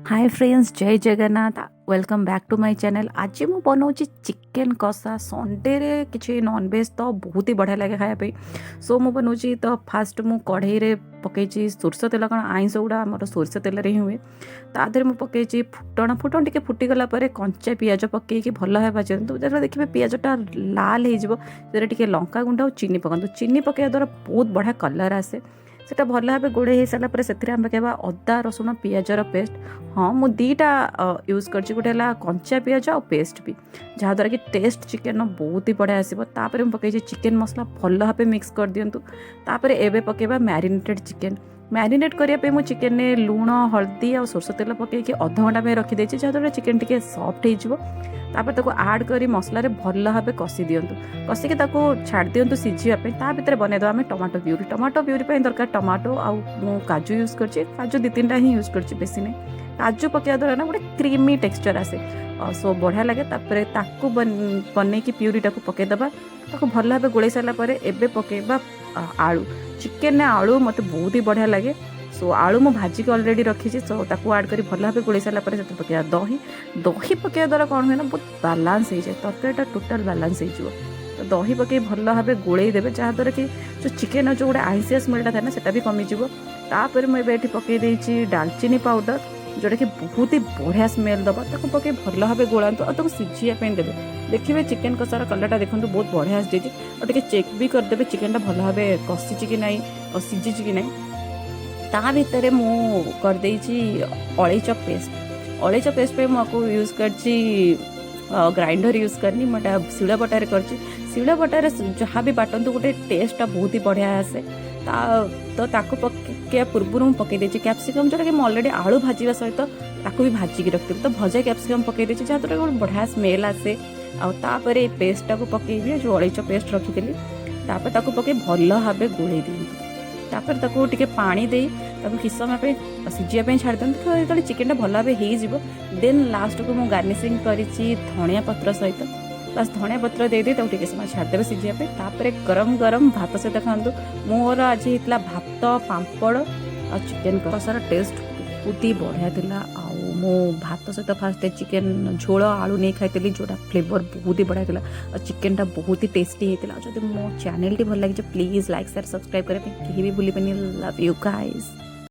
हाय friends, जय Jagannath. Welcome back to my channel. आज मु बनाऊँ चिकेन कषा। संडे रे किसी नॉनवेज तो बहुत ही बढ़िया लगे खायापी। सो मु बनाऊँ तो फास्ट मु कढ़ई रे पकई सोरष तेल, कारण आईंस गुड़ा आम सोरष तेल ही हुए। तादेह मुझे पकई फुटण टी फुटीगला कंचा पिज पकईकि भल है भाजतु। जब देखिए पिजटा लाल हो लंका गुंड और चीनी पकातु। चीनी पकड़ा द्वारा बहुत बढ़िया कलर आसे। सेटा भल भाव गोड़े हो सारापर से पकड़ा अदा रसुण पिजर पेस्ट। हाँ मु दीटा यूज कर गोटे कंचा पिज और पेस्ट भी, जहाँद्वारा कि टेस्ट चिकेन बहुत ही बढ़िया आसो। तापर पकई चिकेन मसला भल भाव मिक्स कर दिंतु। तापर एबे पकेबा मैरिनेटेड चिकेन। मैरिनेट करने मुझे चिकेन में लुण हल्दी और सोरष तेल पकईकि अध घंटा में रखी जहाँद्वारा चिकेन टी सफ्ट हो। तापर ताको आड करी मसला रे भल भाव कषि दिंतु। कषिकी ताको छाड़ दिंतु सिझापी। ता भितर बनईदेवा आम टमाटो प्यूरी। टमाटो प्यूरी दरकार टमाटो आउ काजू यूज कर काजू 2-3टा ही यूज कर बेसी नहीं। काजू पकड़ा द्वारा ना गोटे क्रीमी टेक्सचर आसे। सो बढ़िया लगे। तापर ताकू बनई की प्यूरीटा को पकईदेवा। ताको भल भाव गोलई सारापर एबे पकईबा आलू। चिकेन आलू मत बहुत ही बढ़िया लगे। सो आलू मु भाजिक अलरेडी रखी। सो ताकू आड कर भल भाव गोलई सारापर से पकड़ा दही। दही पकड़ा द्वारा कौन हुए ना बहुत बालांस हो जाए, तरकारीटा टोटाल बालांस हो। तो दही पकई भल भाव गोलई देवे, जहाँद्वारा कि जो चिकेन जो गोटे आइंसिया स्मेलटा था ना सेटा भी कमिଯିव। तापर मुझे ये पकई देछि डालचीनी पाउडर, जोटा कि बहुत ही बढ़िया स्मेल दबा। ताको पकई भल भाव गोलांतु और ताको सिझापी देवे। देखिए चिकेन कषार कलरटा देखो बहुत बढ़िया आसी। और टे चेक भी करदे चिकेनटा भल भाव कषि कि ना और सिझी कि ना। ता भितर मु करदे अलैच पेस्ट। अलैच पेस्ट पे मुझे यूज कर ग्राइंडर यूज करनी। मैं शिला बटारे कर शिला बटारे जहाँ भी बाटंतु गोटे टेस्टा बहुत ही बढ़िया आसे। तो ताको पकड़ा पूर्व पकई देछि कैप्सिकम, जोटा कि अलरेडी आलू भाजवा सहित ताको भी भाजिकी रखी। तो भजा कैप्सिकम पकई देछि, जहाँद्वारा गोटे बढ़िया स्मेल आसे। आउे पेस्टा को पकईबी जो अलैच पेस्ट रखी। तापर ताको पकई भल भाव गोलई दिंतु। तापर ताको टिके पानी दे किस समय सिझापी छाड़ दिखाँ। जो चिकेन भल भाव हो देन लास्ट को मुझे गार्निशिंग कर धनिया पत्र सहित बस धनिया पत्र दे टे समय छाड़देवे सिझापी। तापर गरम गरम भात सहित खातु। मोर आज होता भात पांपड़ और चिकेन कषार टेस्ट बहुत ही बढ़िया थिला। मो भात सहित फास्ट चिकेन झोल आलू नहीं खाई, जोटा फ्लेवर बहुत ही बढ़िया थिला। और चिकेनटा बहुत ही टेस्टी होता। जब मो चैनल टी भल लगे प्लीज लाइक शेयर सब्सक्राइब करें कहीं भी भूल। Love you guys.